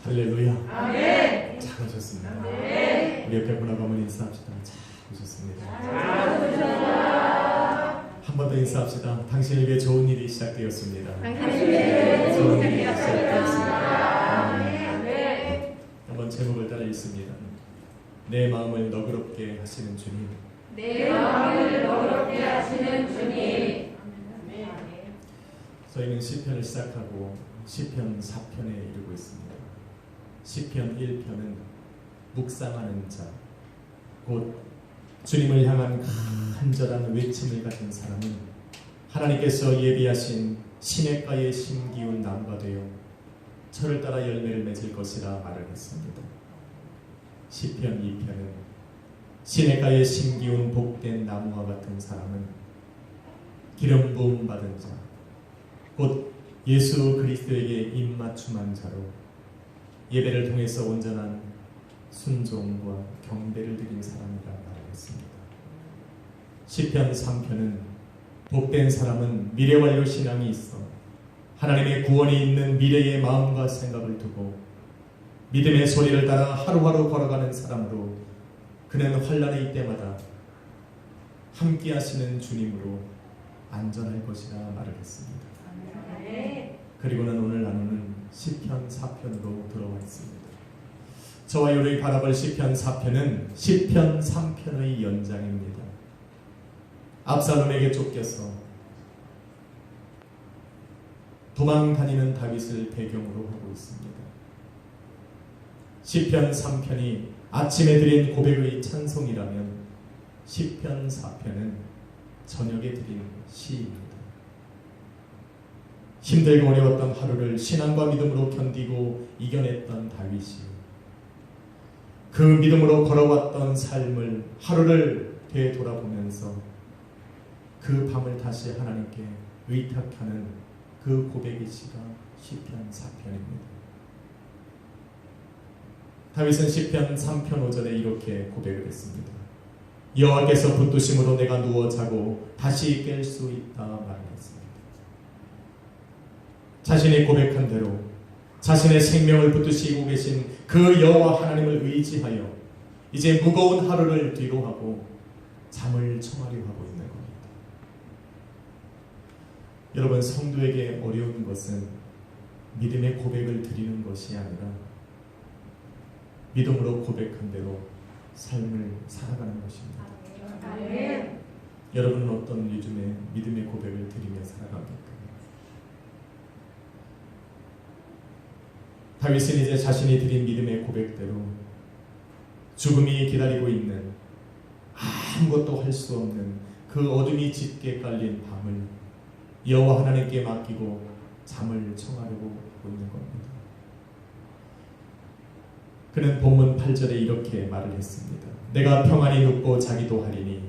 할렐루야. 아멘. 잘하셨습니다. 아멘. 우리 옆에 분하고 한번 인사합시다. 잘하셨습니다. 한 번 더 인사합시다. 당신에게 좋은 일이 시작되었습니다. 당신에게 좋은 일이 시작되었습니다. 아멘. 한번 제목을 따라 읽습니다. 내 마음을 너그럽게 하시는 주님. 내 마음을 너그럽게 하시는 주님. 저희는 시편을 시작하고 시편 4편에 이르고 있습니다. 시편 1편은 묵상하는 자, 곧 주님을 향한 간절한 외침을 가진 사람은 하나님께서 예비하신 시냇가에 심기운 나무가 되어 철을 따라 열매를 맺을 것이라 말을 했습니다. 시편 2편은 시냇가에 심기운 복된 나무와 같은 사람은 기름 부음 받은 자, 곧 예수 그리스도에게 입맞춤한 자로 예배를 통해서 온전한 순종과 경배를 드린 사람이라 말하겠습니다. 시편 3편은 복된 사람은 미래완료 신앙이 있어 하나님의 구원이 있는 미래의 마음과 생각을 두고 믿음의 소리를 따라 하루하루 걸어가는 사람으로 그는 환난의 이때마다 함께 하시는 주님으로 안전할 것이라 말을 했습니다. 그리고는 오늘 나누는 시편 4편으로 들어와 있습니다. 저와 여러분이 바라볼 시편 4편은 시편 3편의 연장입니다. 압살롬에게 쫓겨서 도망 다니는 다윗을 배경으로 하고 있습니다. 시편 3편이 아침에 드린 고백의 찬송이라면 시편 4편은 저녁에 드린 시입니다. 힘들고 어려웠던 하루를 신앙과 믿음으로 견디고 이겨냈던 다윗이 그 믿음으로 걸어왔던 삶을 하루를 되돌아보면서 그 밤을 다시 하나님께 의탁하는 그 고백의 시가 시편 4편입니다. 다윗은 시편 3편 5절에 이렇게 고백을 했습니다. 여호와께서 붙드심으로 내가 누워 자고 다시 깰 수 있다 말했습니다. 자신이 고백한 대로 자신의 생명을 붙드시고 계신 그 여호와 하나님을 의지하여 이제 무거운 하루를 뒤로하고 잠을 청하려 하고 있는 겁니다. 여러분, 성도에게 어려운 것은 믿음의 고백을 드리는 것이 아니라 믿음으로 고백한 대로 삶을 살아가는 것입니다. 아멘. 여러분은 어떤 요즘에 믿음의 고백을 드리며 살아갑니까? 다윗은 이제 자신이 드린 믿음의 고백대로 죽음이 기다리고 있는 아무것도 할 수 없는 그 어둠이 짙게 깔린 밤을 여호와 하나님께 맡기고 잠을 청하려고 하고 있는 겁니다. 그는 본문 8절에 이렇게 말을 했습니다. 내가 평안히 눕고 자기도 하리니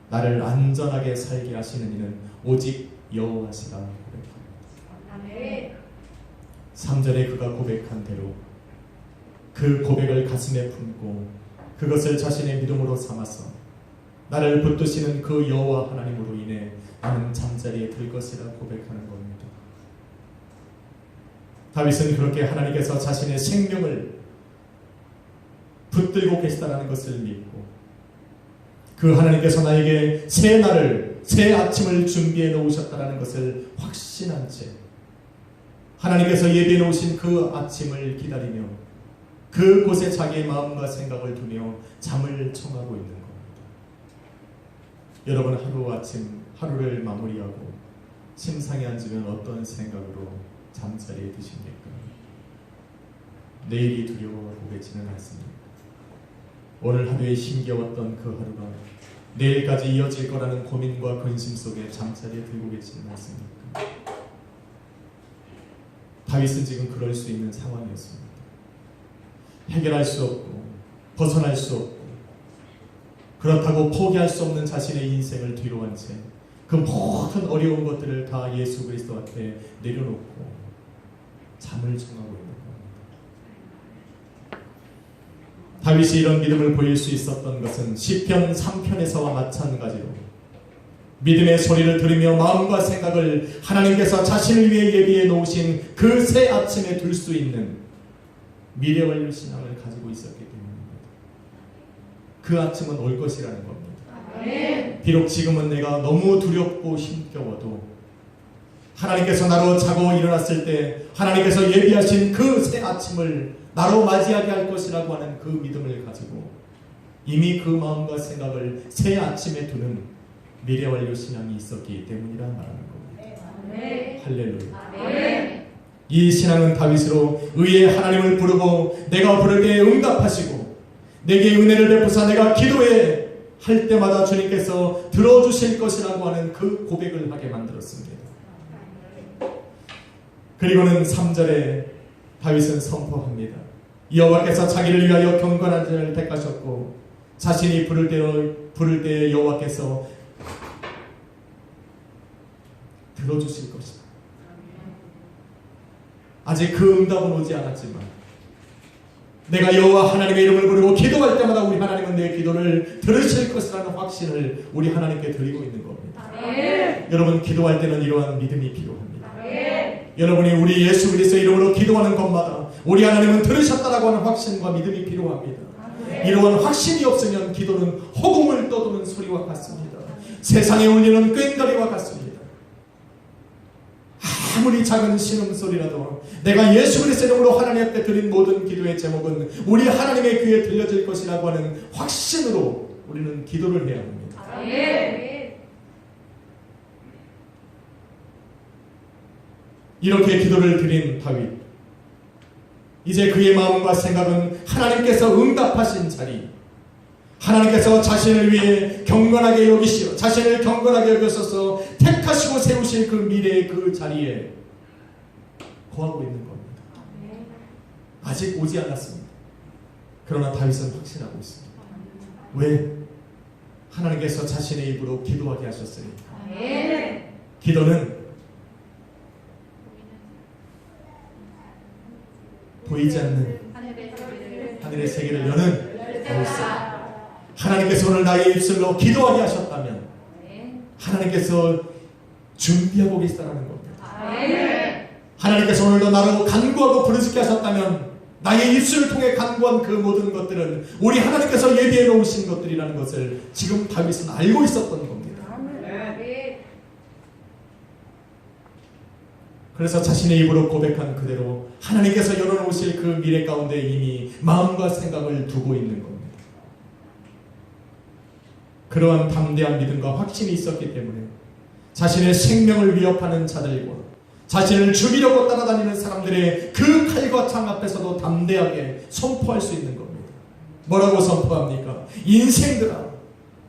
나를 안전하게 살게 하시는 이는 오직 여호와시라 고백합니다. 아멘. 3절에 그가 고백한 대로 그 고백을 가슴에 품고 그것을 자신의 믿음으로 삼아서 나를 붙드시는 그 여호와 하나님으로 인해 나는 잠자리에 들 것이라 고백하는 겁니다. 다윗은 그렇게 하나님께서 자신의 생명을 붙들고 계시다는 것을 믿고 그 하나님께서 나에게 새 날을 새 아침을 준비해 놓으셨다는 것을 확신한 채 하나님께서 예비해 놓으신 그 아침을 기다리며 그곳에 자기의 마음과 생각을 두며 잠을 청하고 있는 겁니다. 여러분, 하루아침 하루를 마무리하고 침상에 앉으면 어떤 생각으로 잠자리에 드십니까? 내일이 두려워하고 계시는 않습니까? 오늘 하루에 힘겨웠던 그 하루가 내일까지 이어질 거라는 고민과 근심 속에 잠자리에 들고 계시는 않습니까? 다윗은 지금 그럴 수 있는 상황이었습니다. 해결할 수 없고 벗어날 수 없고 그렇다고 포기할 수 없는 자신의 인생을 뒤로 한 채 그 모든 어려운 것들을 다 예수 그리스도 앞에 내려놓고 잠을 청하고 있는 겁니다. 다윗이 이런 믿음을 보일 수 있었던 것은 시편 3편에서와 마찬가지로 믿음의 소리를 들으며 마음과 생각을 하나님께서 자신을 위해 예비해 놓으신 그 새 아침에 둘 수 있는 미래완료 신앙을 가지고 있었기 때문입니다. 그 아침은 올 것이라는 겁니다. 아멘. 비록 지금은 내가 너무 두렵고 힘겨워도 하나님께서 나로 자고 일어났을 때 하나님께서 예비하신 그 새 아침을 나로 맞이하게 할 것이라고 하는 그 믿음을 가지고 이미 그 마음과 생각을 새 아침에 두는 미래완료 신앙이 있었기 때문이라 말하는 겁니다. 아멘. 할렐루야. 아멘. 이 신앙은 다윗으로 의의 하나님을 부르고 내가 부를 때에 응답하시고 내게 은혜를 베푸사 내가 기도해 할 때마다 주님께서 들어주실 것이라고 하는 그 고백을 하게 만들었습니다. 그리고는 3절에 다윗은 선포합니다. 여호와께서 자기를 위하여 경건한 자를 택하셨고 자신이 부를 때 여호와께서 들어주실 것이다. 아직 그 응답은 오지 않았지만 내가 여호와 하나님의 이름을 부르고 기도할 때마다 우리 하나님은 내 기도를 들으실 것이라는 확신을 우리 하나님께 드리고 있는 겁니다. 아멘. 여러분 기도할 때는 이러한 믿음이 필요합니다. 아멘. 여러분이 우리 예수 그리스도의 이름으로 기도하는 것마다 우리 하나님은 들으셨다라고 하는 확신과 믿음이 필요합니다. 이러한 확신이 없으면 기도는 허공을 떠도는 소리와 같습니다. 세상에 울리는 꽹과리와 같습니다. 아무리 작은 신음소리라도 내가 예수 그리스도의 이름으로 하나님 앞에 드린 모든 기도의 제목은 우리 하나님의 귀에 들려질 것이라고 하는 확신으로 우리는 기도를 해야 합니다. 아멘. 이렇게 기도를 드린 다윗, 이제 그의 마음과 생각은 하나님께서 응답하신 자리, 하나님께서 자신을 위해 경건하게 여기시어 자신을 경건하게 여기셔서 택하시고 세우실 그 미래의 그 자리에 거하고 있는 겁니다. 아직 오지 않았습니다. 그러나 다윗은 확신하고 있습니다. 왜? 하나님께서 자신의 입으로 기도하게 하셨으니까. 아멘. 기도는 보이지 않는 하늘의 세계를 여는 열쇠. 하나님께서 오늘 나의 입술로 기도하게 하셨다면 하나님께서 준비하고 계시다는 겁니다. 아멘. 하나님께서 오늘도 나로 간구하고 부르짖게 하셨다면 나의 입술을 통해 간구한 그 모든 것들은 우리 하나님께서 예비해 놓으신 것들이라는 것을 지금 다윗은 알고 있었던 겁니다. 그래서 자신의 입으로 고백한 그대로 하나님께서 열어놓으실 그 미래 가운데 이미 마음과 생각을 두고 있는 겁니다. 그러한 담대한 믿음과 확신이 있었기 때문에 자신의 생명을 위협하는 자들과 자신을 죽이려고 따라다니는 사람들의 그 칼과 창 앞에서도 담대하게 선포할 수 있는 겁니다. 뭐라고 선포합니까? 인생들아,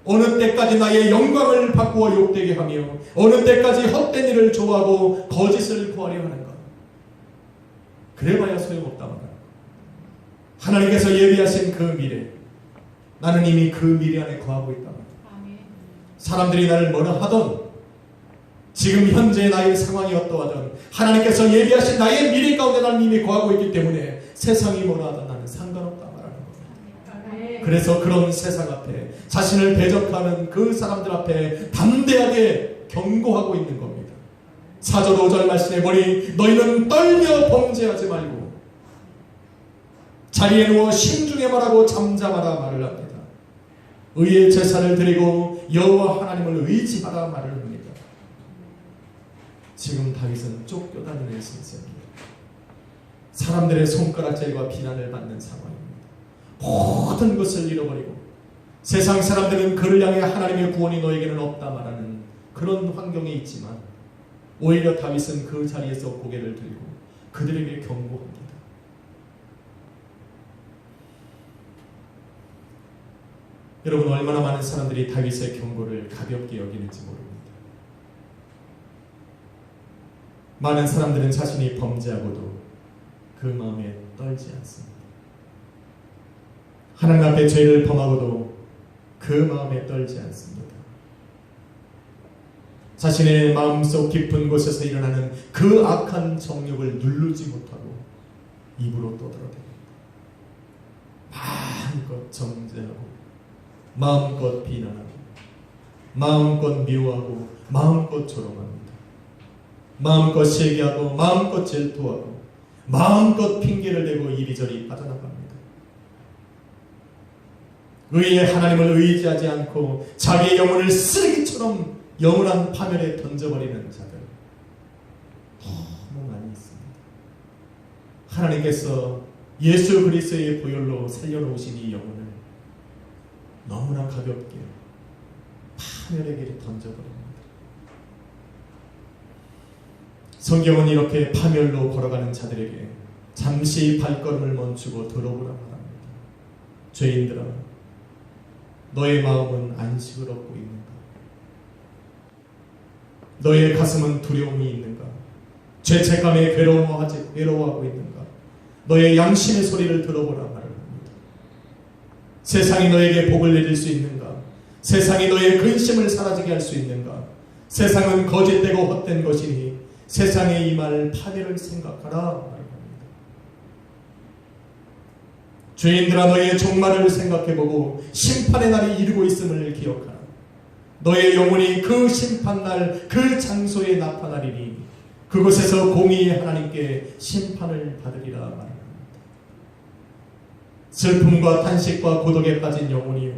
어느 때까지 나의 영광을 바꾸어 욕되게 하며 어느 때까지 헛된 일을 좋아하고 거짓을 구하려 하는가? 그래봐야 소용없다 말이야. 하나님께서 예비하신 그 미래, 나는 이미 그 미래 안에 거하고 있다 말이야. 사람들이 나를 뭐라 하던 지금 현재 나의 상황이 어떠하든 하나님께서 예비하신 나의 미래 가운데 나는 이미 거하고 있기 때문에 세상이 뭐라 하든 나는 상관없다 말하는 겁니다. 그래서 그런 세상 앞에 자신을 대적하는 그 사람들 앞에 담대하게 경고하고 있는 겁니다. 4절 5절 말씀해 보니 너희는 떨며 범죄하지 말고 자리에 누워 신중에 말하고 잠잠하라 말을 합니다. 의의 제사를 드리고 여호와 하나님을 의지하라 말을 합니다. 지금 다윗은 쫓겨다니는 신세입니다. 사람들의 손가락질과 비난을 받는 상황입니다. 모든 것을 잃어버리고 세상 사람들은 그를 향해 하나님의 구원이 너에게는 없다 말하는 그런 환경에 있지만 오히려 다윗은 그 자리에서 고개를 들고 그들에게 경고합니다. 여러분, 얼마나 많은 사람들이 다윗의 경고를 가볍게 여기는지 모릅니다. 많은 사람들은 자신이 범죄하고도 그 마음에 떨지 않습니다. 하나님 앞에 죄를 범하고도 그 마음에 떨지 않습니다. 자신의 마음속 깊은 곳에서 일어나는 그 악한 정욕을 누르지 못하고 입으로 떠들어댑니다. 마음껏 정죄하고 마음껏 비난하고 마음껏 미워하고 마음껏 조롱합니다. 마음껏 시기하고 마음껏 질투하고 마음껏 핑계를 대고 이리저리 영혼이 빠져나갑니다. 의의 하나님을 의지하지 않고 자기의 영혼을 쓰레기처럼 영원한 파멸에 던져버리는 자들 너무 많이 있습니다. 하나님께서 예수 그리스도의 보혈로 살려놓으신 이 영혼을 너무나 가볍게 파멸의 길에 던져버립니다. 성경은 이렇게 파멸로 걸어가는 자들에게 잠시 발걸음을 멈추고 들어보라 말합니다. 죄인들아, 너의 마음은 안식을 얻고 있는가? 너의 가슴은 두려움이 있는가? 죄책감에 괴로워하고 있는가? 너의 양심의 소리를 들어보라 말합니다. 세상이 너에게 복을 내릴 수 있는가? 세상이 너의 근심을 사라지게 할 수 있는가? 세상은 거짓되고 헛된 것이니 세상에 임할 파멸을 생각하라 말합니다. 죄인들아, 너의 종말을 생각해보고 심판의 날이 이르고 있음을 기억하라. 너의 영혼이 그 심판날 그 장소에 나타나리니 그곳에서 공의의 하나님께 심판을 받으리라 말합니다. 슬픔과 탄식과 고독에 빠진 영혼이요,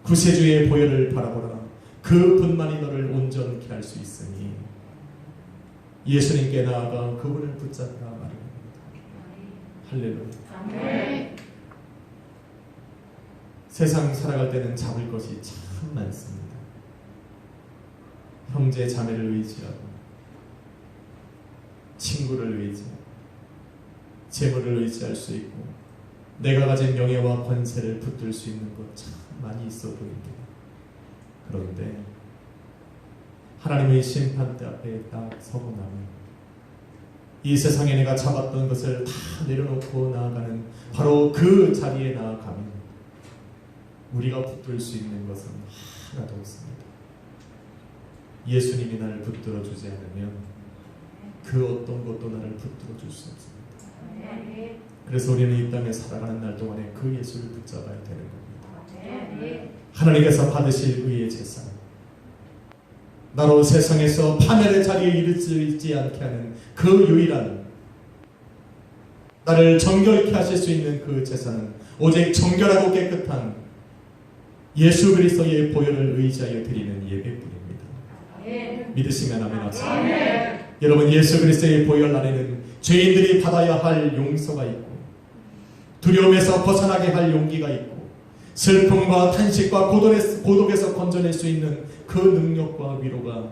구세주의 보혈을 바라보라. 그 분만이 너를 온전케 할 수 있으니 예수님께 나아가 그분을 붙잡으라 말합니다. 할렐루야. 아멘. 세상 살아갈 때는 잡을 것이 참 많습니다. 형제 자매를 의지하고, 친구를 의지하고, 재물을 의지할 수 있고, 내가 가진 명예와 권세를 붙들 수 있는 것 참 많이 있어 보입니다. 그런데 하나님의 심판대 앞에 딱 서고 나면 이 세상에 내가 잡았던 것을 다 내려놓고 나아가는 바로 그 자리에 나아가면 우리가 붙들 수 있는 것은 하나도 없습니다. 예수님이 나를 붙들어 주지 않으면 그 어떤 것도 나를 붙들어 줄 수 없습니다. 그래서 우리는 이 땅에 살아가는 날 동안에 그 예수를 붙잡아야 되는 겁니다. 하나님께서 받으실 의의 제사, 나로 세상에서 파멸의 자리에 이르지 않게 하는 그 유일한, 나를 정결케 하실 수 있는 그 제사는 오직 정결하고 깨끗한 예수 그리스도의 보혈을 의지하여 드리는 예배뿐입니다. 믿으시면 아멘 하세요. 여러분, 예수 그리스도의 보혈 안에는 죄인들이 받아야 할 용서가 있고, 두려움에서 벗어나게 할 용기가 있고, 슬픔과 탄식과 고독에서 건져낼 수 있는 그 능력과 위로가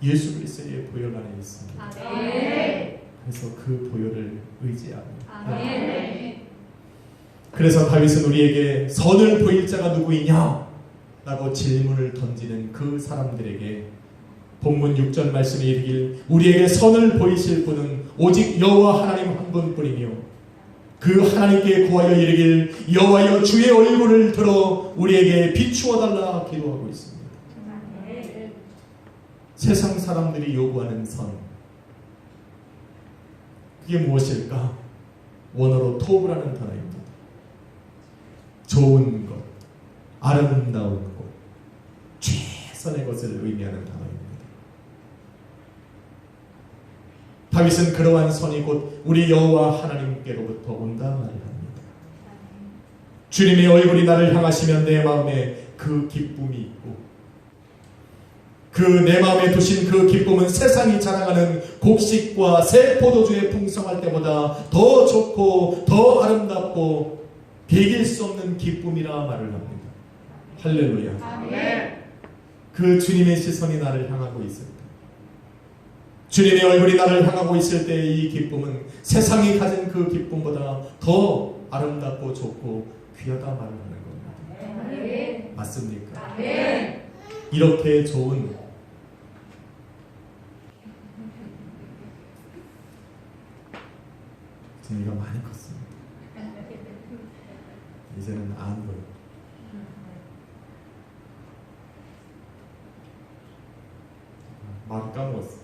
예수 그리스도의 보혈 안에 있습니다. 그래서 그 보혈을 의지합니다. 그래서 다윗은 우리에게 선을 보일 자가 누구이냐? 라고 질문을 던지는 그 사람들에게 본문 6절 말씀에 이르길, 우리에게 선을 보이실 분은 오직 여호와 하나님 한 분뿐이며 그 하나님께 구하여 이르길, 여호와여 주의 얼굴을 들어 우리에게 비추어 달라 기도하고 있습니다. 세상 사람들이 요구하는 선, 그게 무엇일까? 원어로 토브라는 단어입니다. 좋은 것, 아름다운 것, 최선의 것을 의미하는 단어입니다. 다윗은 그러한 선이 곧 우리 여호와 하나님께로부터 온다 말합니다. 주님의 얼굴이 나를 향하시면 내 마음에 그 기쁨이 있고, 그 내 마음에 두신 그 기쁨은 세상이 자랑하는 곡식과 새 포도주에 풍성할 때보다 더 좋고 더 아름답고 비길 수 없는 기쁨이라 말을 합니다. 할렐루야. 아멘. 그 주님의 시선이 나를 향하고 있을 때, 주님의 얼굴이 나를 향하고 있을 때 이 기쁨은 세상이 가진 그 기쁨보다 더 아름답고 좋고 귀하다 말을 하는 겁니다. 아멘. 맞습니까? 아멘. 이렇게 좋은, 진이가 많이 컸습니다. 이제는 안 보여. 말 까먹었어.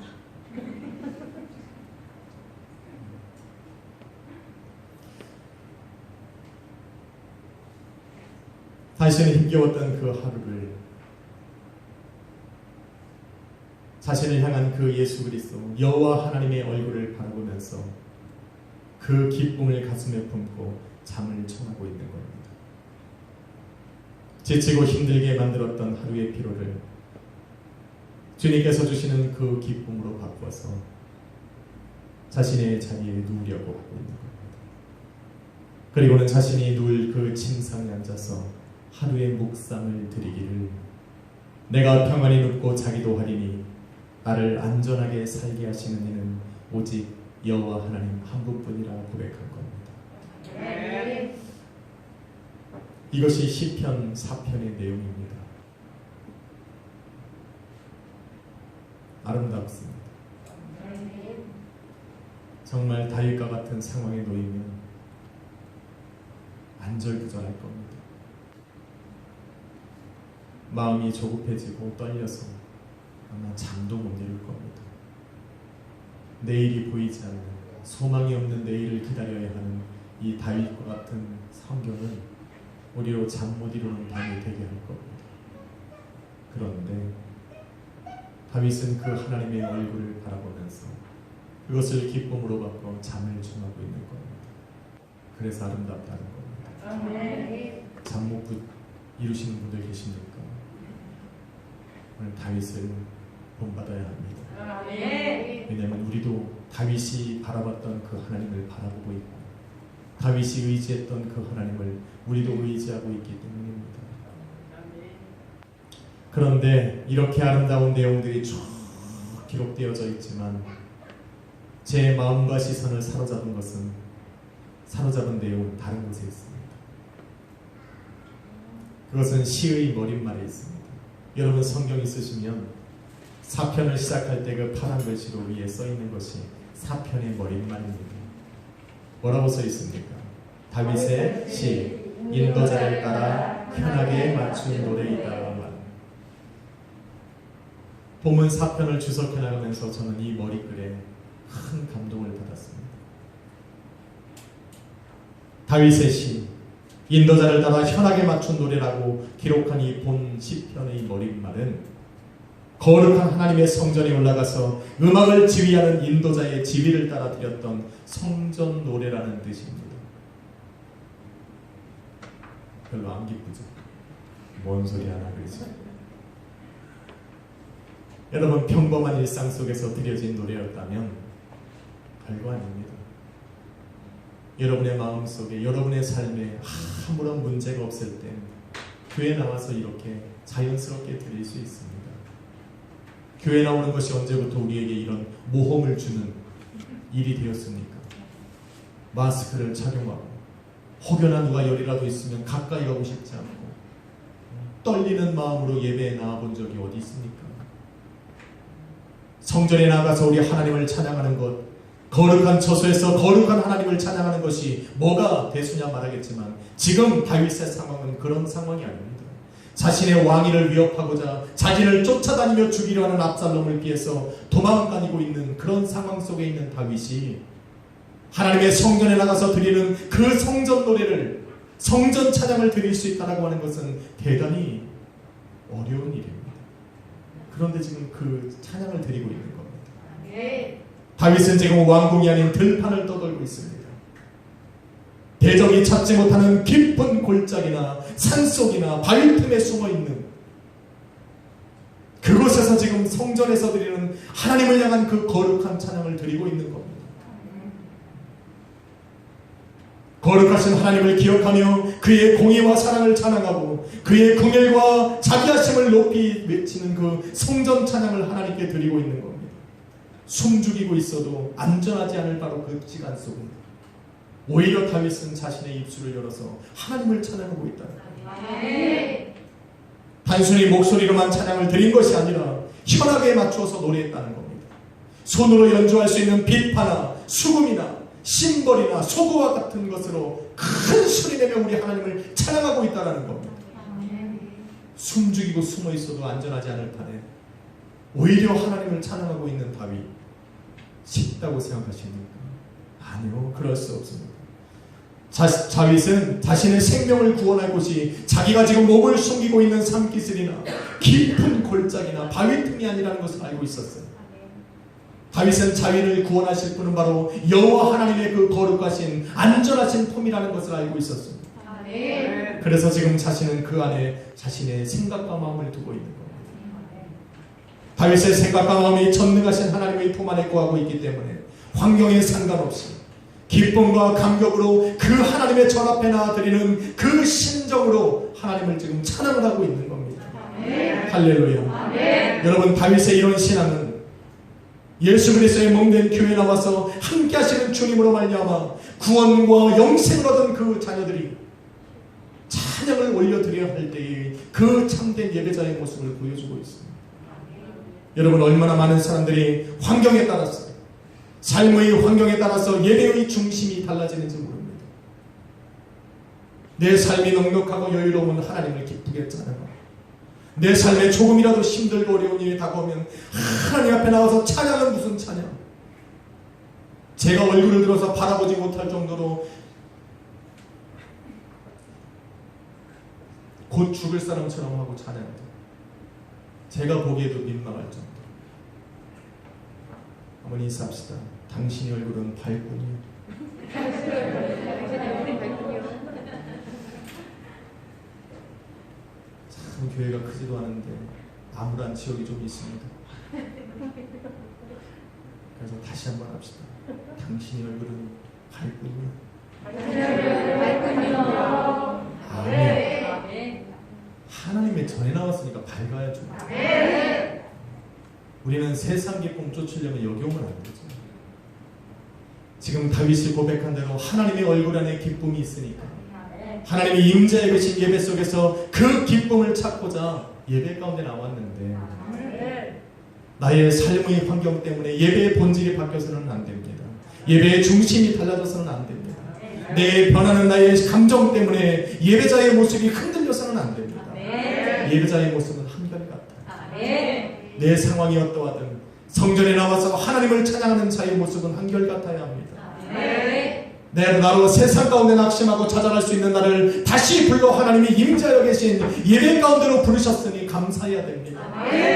자신이 힘겨웠던 그 하루를, 자신을 향한 그 예수 그리스도 여호와 하나님의 얼굴을 바라보면서 그 기쁨을 가슴에 품고 잠을 청하고 있는 겁니다. 지치고 힘들게 만들었던 하루의 피로를 주님께서 주시는 그 기쁨으로 바꿔서 자신의 자리에 누우려고 하고 있는 겁니다. 그리고는 자신이 누울 그 침상에 앉아서 하루의 묵상을 드리기를 내가 평안히 눕고 자기도 하리니 나를 안전하게 살게 하시는 이는 오직 여호와 하나님 한 분뿐이라 고백한 겁니다. 이것이 시편 4편의 내용입니다. 아름답습니다. 정말 다윗과 같은 상황에 놓이면 안절부절할 겁니다. 마음이 조급해지고 떨려서 아마 잠도 못 이룰 겁니다. 내일이 보이지 않는, 소망이 없는 내일을 기다려야 하는 이 다윗과 같은 성경은 우리로 잠 못 이루는 밤이 되게 할 겁니다. 그런데 다윗은 그 하나님의 얼굴을 바라보면서 그것을 기쁨으로 바꿔 잠을 청하고 있는 겁니다. 그래서 아름답다는 겁니다. 잠 못 이루시는 분들 계십니까? 오늘 다윗을 본받아야 합니다. 왜냐하면 우리도 다윗이 바라봤던 그 하나님을 바라보고 있고 다윗이 의지했던 그 하나님을 우리도 의지하고 있기 때문입니다. 그런데 이렇게 아름다운 내용들이 쭉 기록되어져 있지만 제 마음과 시선을 사로잡은 내용은 다른 곳에 있습니다. 그것은 시의 머릿말에 있습니다. 여러분 성경 있으시면 사편을 시작할 때 그 파란 글씨로 위에 써있는 것이 사편의 머릿말입니다. 뭐라고 써 있습니까? 다윗의 시, 인도자를 따라 편하게 맞춘 노래이다. 본문 4편을 주석해 나가면서 저는 이 머리글에 큰 감동을 받았습니다. 다윗의 시, 인도자를 따라 현하게 맞춘 노래라고 기록한 이 본 시편의 머릿말은 거룩한 하나님의 성전에 올라가서 음악을 지휘하는 인도자의 지휘를 따라 드렸던 성전 노래라는 뜻입니다. 별로 안 기쁘죠? 뭔 소리 하나 그러지? 여러분 평범한 일상 속에서 드려진 노래였다면 별거 아닙니다. 여러분의 마음속에 여러분의 삶에 아무런 문제가 없을 때 교회 나와서 이렇게 자연스럽게 드릴 수 있습니다. 교회 나오는 것이 언제부터 우리에게 이런 모험을 주는 일이 되었습니까? 마스크를 착용하고 혹여나 누가 열이라도 있으면 가까이 가고 싶지 않고 떨리는 마음으로 예배에 나와본 적이 어디 있습니까? 성전에 나가서 우리 하나님을 찬양하는 것, 거룩한 처소에서 거룩한 하나님을 찬양하는 것이 뭐가 대수냐 말하겠지만 지금 다윗의 상황은 그런 상황이 아닙니다. 자신의 왕위를 위협하고자 자신을 쫓아다니며 죽이려 하는 압살롬을 피해서 도망다니고 있는 그런 상황 속에 있는 다윗이 하나님의 성전에 나가서 드리는 그 성전 노래를, 성전 찬양을 드릴 수 있다고 하는 것은 대단히 어려운 일입니다. 그런데 지금 그 찬양을 드리고 있는 겁니다. 다윗은 지금 왕궁이 아닌 들판을 떠돌고 있습니다. 대적이 찾지 못하는 깊은 골짜기나 산속이나 바위 틈에 숨어있는 그곳에서 지금 성전에서 드리는 하나님을 향한 그 거룩한 찬양을 드리고 있는 겁니다. 거룩하신 하나님을 기억하며 그의 공의와 사랑을 찬양하고 그의 긍휼과 자비하심을 높이 외치는 그 성전 찬양을 하나님께 드리고 있는 겁니다. 숨죽이고 있어도 안전하지 않을 바로 그 시간 속입니다. 오히려 다윗은 자신의 입술을 열어서 하나님을 찬양하고 있다. 단순히 목소리로만 찬양을 드린 것이 아니라 현악에 맞추어서 노래했다는 겁니다. 손으로 연주할 수 있는 비파나 수금이나 심벌이나 소고와 같은 것으로 큰 소리내며 우리 하나님을 찬양하고 있다는 겁니다. 숨죽이고 숨어 있어도 안전하지 않을 판에 오히려 하나님을 찬양하고 있는 다윗, 쉽다고 생각하십니까? 아니요, 그럴 수 없습니다. 다윗은 자신의 생명을 구원할 곳이 자기가 지금 몸을 숨기고 있는 산기슭이나 깊은 골짜기나 바위 틈이 아니라는 것을 알고 있었어요. 다윗은 자기를 구원하실 분은 바로 여호와 하나님의 그 거룩하신 안전하신 품이라는 것을 알고 있었습니다. 아멘. 그래서 지금 자신은 그 안에 자신의 생각과 마음을 두고 있는 겁니다. 다윗의 생각과 마음이 전능하신 하나님의 품 안에 거하고 있기 때문에 환경에 상관없이 기쁨과 감격으로 그 하나님의 전 앞에 나아드리는 그 심정으로 하나님을 지금 찬양을 하고 있는 겁니다. 아멘. 할렐루야. 아멘. 여러분, 다윗의 이런 신앙은 예수 그리스도의 몸된 교회에 나와서 함께 하시는 주님으로 말미암아 구원과 영생을 얻은 그 자녀들이 찬양을 올려드려야 할 때에 그 참된 예배자의 모습을 보여주고 있습니다. 여러분, 얼마나 많은 사람들이 환경에 따라서, 삶의 환경에 따라서 예배의 중심이 달라지는지 모릅니다. 내 삶이 넉넉하고 여유로운 하나님을 기쁘게 찬양하고, 내 삶에 조금이라도 힘들고 어려운 일이 다가오면 하나님 앞에 나와서 찬양은 무슨 찬양? 제가 얼굴을 들어서 바라보지 못할 정도로 곧 죽을 사람처럼 하고 찬양합니다. 제가 보기에도 민망할 정도. 한번 인사합시다. 당신의 얼굴은 밝군요. 참 교회가 크지도 않은데 암울한 지역이 좀 있습니다. 그래서 다시 한번 합시다. 당신의 얼굴은 밝군요. 아멘. 하나님의 전에 나왔으니까 밝아야죠. 우리는 세상 기쁨 쫓으려면 여기 오면 안 되죠. 지금 다윗이 고백한 대로 하나님의 얼굴 안에 기쁨이 있으니까 하나님의 임재에 계신 예배 속에서 그 기쁨을 찾고자 예배 가운데 나왔는데 나의 삶의 환경 때문에 예배의 본질이 바뀌어서는 안 됩니다. 예배의 중심이 달라져서는 안 됩니다. 내 변하는 나의 감정 때문에 예배자의 모습이 흔들려서는 안 됩니다. 예배자의 모습은 한결같다. 내 상황이 어떠하든 성전에 나와서 하나님을 찬양하는 자의 모습은 한결같아야 합니다. 내 나로 세상 가운데 낙심하고 좌절할 수 있는 나를 다시 불러 하나님이 임재하여 계신 예배 가운데로 부르셨으니 감사해야 됩니다.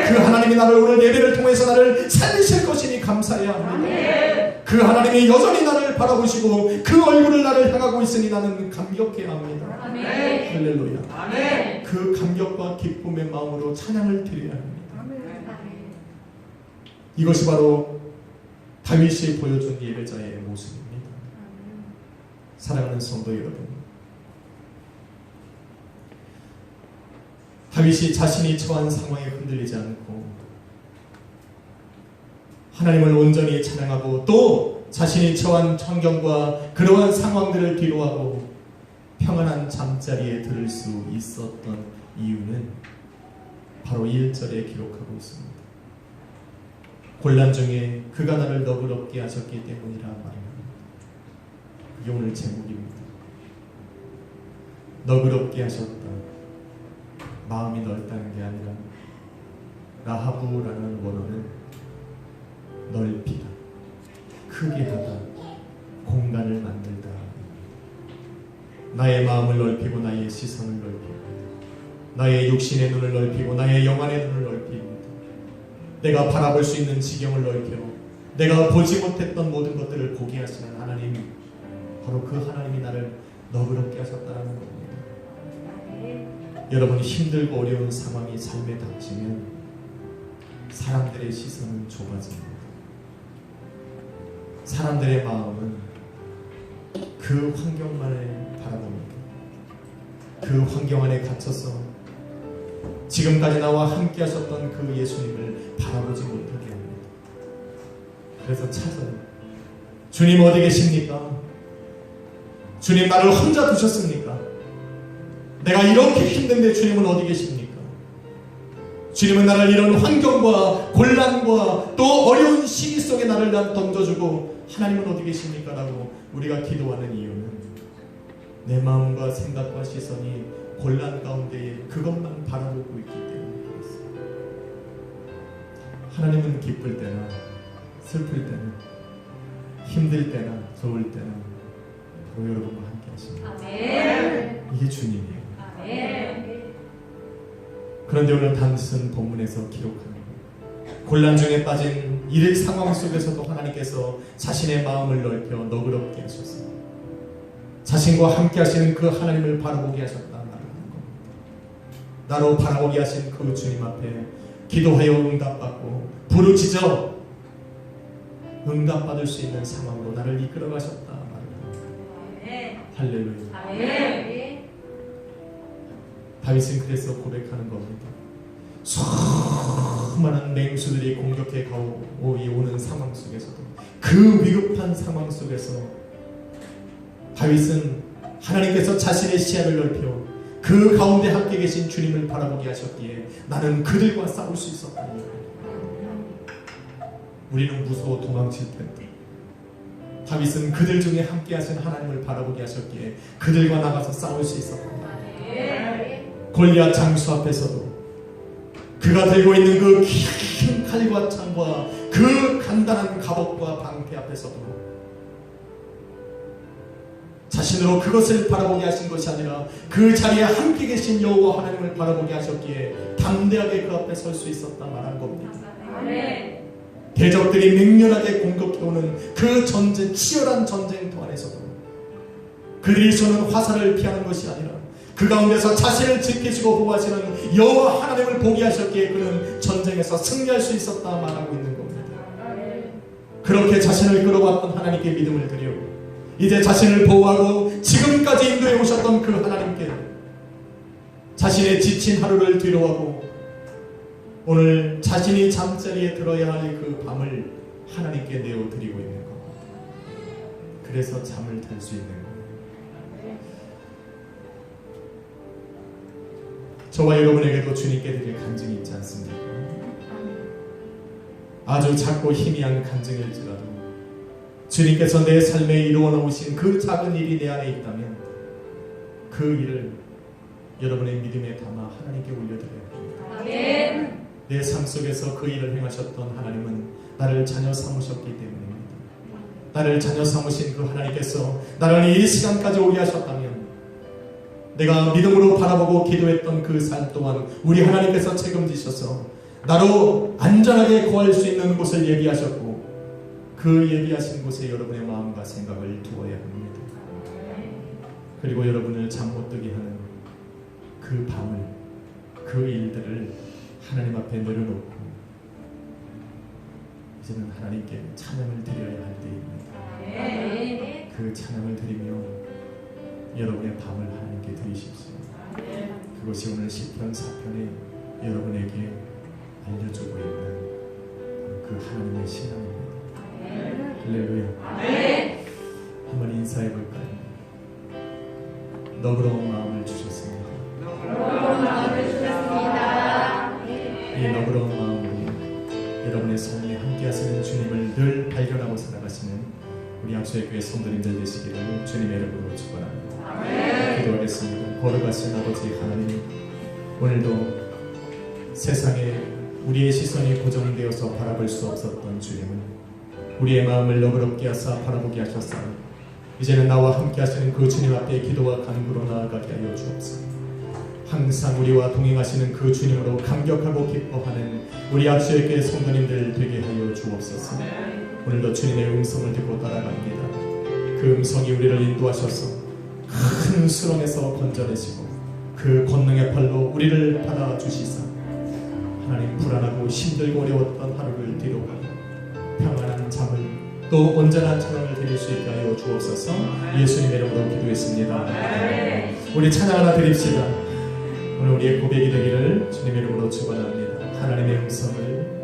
그 하나님이 나를 오늘 예배를 통해서 나를 살리실 것이니 감사해야 합니다. 그 하나님이 여전히 나를 바라보시고 그 얼굴을 나를 향하고 있으니 나는 감격해야 합니다. 할렐루야. 그 감격과 기쁨의 마음으로 찬양을 드려야 합니다. 이것이 바로 다윗이 보여준 예배자의 모습입니다. 사랑하는 성도 여러분, 다윗이 자신이 처한 상황에 흔들리지 않고 하나님을 온전히 찬양하고 또 자신이 처한 환경과 그러한 상황들을 뒤로하고 평안한 잠자리에 들을 수 있었던 이유는 바로 1절에 기록하고 있습니다. 곤란 중에 그가 나를 너그럽게 하셨기 때문이라 말합니다. 그게 오늘 제목입니다. 너그럽게 하셨다. 마음이 넓다는 게 아니라 라하부라는 원어는 넓히다, 크게 하다, 공간을 만들다. 나의 마음을 넓히고 나의 시선을 넓히고 나의 육신의 눈을 넓히고 나의 영안의 눈을 넓히고 내가 바라볼 수 있는 지경을 넓혀 내가 보지 못했던 모든 것들을 보게 하시는 하나님, 바로 그 하나님이 나를 너그럽게 하셨다는 겁니다. 여러분이 힘들고 어려운 상황이 삶에 닥치면 사람들의 시선은 좁아집니다. 사람들의 마음은 그 환경만을 바라봅니다. 그 환경 안에 갇혀서 지금까지 나와 함께 하셨던 그 예수님을 바라보지 못하게 합니다. 그래서 찾아요. 주님 어디 계십니까? 주님 나를 혼자 두셨습니까? 내가 이렇게 힘든데 주님은 어디 계십니까? 주님은 나를 이런 환경과 곤란과 또 어려운 시기 속에 나를 던져주고 하나님은 어디 계십니까? 라고 우리가 기도하는 이유는 내 마음과 생각과 시선이 곤란 가운데 그것만 바라보고 있기 때문에 그렇습니다. 하나님은 기쁠 때나 슬플 때나 힘들 때나 좋을 때나 바로 여러분과 함께 하십니다. 아멘. 이게 주님이에요. 아멘. 그런데 오늘 단순 본문에서 기록하는 것, 곤란 중에 빠진 이 상황 속에서도 하나님께서 자신의 마음을 넓혀 너그럽게 하셔서 자신과 함께 하시는 그 하나님을 바라보게 하셨다 말하는 겁니다. 나로 바라보게 하신 그 주님 앞에 기도하여 응답받고 부르짖어 응답받을 수 있는 상황으로 나를 이끌어 가셨다 말합니다. 할렐루야. 아멘. 다윗은 그래서 고백하는 겁니다. 수많은 맹수들이 공격해 오는 상황 속에서도 그 위급한 상황 속에서 다윗은 하나님께서 자신의 시야를 넓혀 그 가운데 함께 계신 주님을 바라보게 하셨기에 나는 그들과 싸울 수 있었다니. 우리는 무서워 도망칠 텐데 다윗은 그들 중에 함께 하신 하나님을 바라보게 하셨기에 그들과 나가서 싸울 수 있었답니다. 골리앗 장수 앞에서도 그가 들고 있는 그 긴 칼과 창과 그 간단한 갑옷과 방패 앞에서도 자신으로 그것을 바라보게 하신 것이 아니라 그 자리에 함께 계신 여호와 하나님을 바라보게 하셨기에 담대하게 그 앞에 설 수 있었다 말한 겁니다. 대적들이 맹렬하게 공격해오는 그 전쟁, 치열한 전쟁터 안에서도 그들이 쏘는 화살을 피하는 것이 아니라 그 가운데서 자신을 지키시고 보호하시는 여호와 하나님을 보게 하셨기에 그는 전쟁에서 승리할 수 있었다 말하고 있는 겁니다. 그렇게 자신을 끌어왔던 하나님께 믿음을 드려 이제 자신을 보호하고 지금까지 인도해 오셨던 그 하나님께 자신의 지친 하루를 뒤로하고 오늘 자신이 잠자리에 들어야 할 그 밤을 하나님께 내어드리고 있는 겁니다. 그래서 잠을 들 수 있는 겁니다. 저와 여러분에게도 주님께 드릴 간증이 있지 않습니까? 아주 작고 희미한 간증일지라도 주님께서 내 삶에 이루어 놓으신 그 작은 일이 내 안에 있다면 그 일을 여러분의 믿음에 담아 하나님께 올려드려야 합니다. 내 삶 속에서 그 일을 행하셨던 하나님은 나를 자녀 삼으셨기 때문입니다. 나를 자녀 삼으신 그 하나님께서 나를 이 시간까지 오게 하셨다면 내가 믿음으로 바라보고 기도했던 그 삶 동안 우리 하나님께서 책임지셔서 나로 안전하게 거할 수 있는 곳을 예비하셨고 그 예비하신 곳에 여러분의 마음과 생각을 두어야 합니다. 그리고 여러분을 잠 못 들게 하는 그 밤을 그 일들을 하나님 앞에 내려놓고 이제는 하나님께 찬양을 드려야 할 때입니다. 그 찬양을 드리며 여러분의 밤을 하나님께 드리십시오. 그것이 오늘 시편 4편에 여러분에게 알려주고 있는 그 하나님의 신앙입니다. 할렐루야. 한번 인사해 볼까요? 너그러운 마음을 주셨습니다. 이 너그러운 마음으로 여러분의 삶에 함께 하시는 주님을 늘 발견하고 살아가시는 우리 약수의 교회 성도님들 되시기를 주님의 이름으로 축원합니다. 기도하겠습니다. 거룩하신 아버지 하나님, 오늘도 세상에 우리의 시선이 고정되어서 바라볼 수 없었던 주님을 우리의 마음을 너그럽게 하사 바라보게 하셨사 이제는 나와 함께 하시는 그 주님 앞에 기도와 간구로 나아가게 하여 주옵소서. 항상 우리와 동행하시는 그 주님으로 감격하고 기뻐하는 우리 약수의 교회 성도님들 되게 하여 주옵소서. 오늘도 주님의 음성을 듣고 따라갑니다. 그 음성이 우리를 인도하셔서 큰 수렁에서 건져내시고 그 권능의 팔로 우리를 받아주시사 하나님 불안하고 힘들고 어려웠던 하루를 뒤로하고 평안한 잠을 또 온전한 찬양을 드릴 수 있게 하여 주옵소서. 예수님의 이름으로 기도했습니다. 우리 찬양 하나 드립시다. 오늘 우리의 고백이 되기를 주님의 이름으로 축원합니다. 하나님의 음성을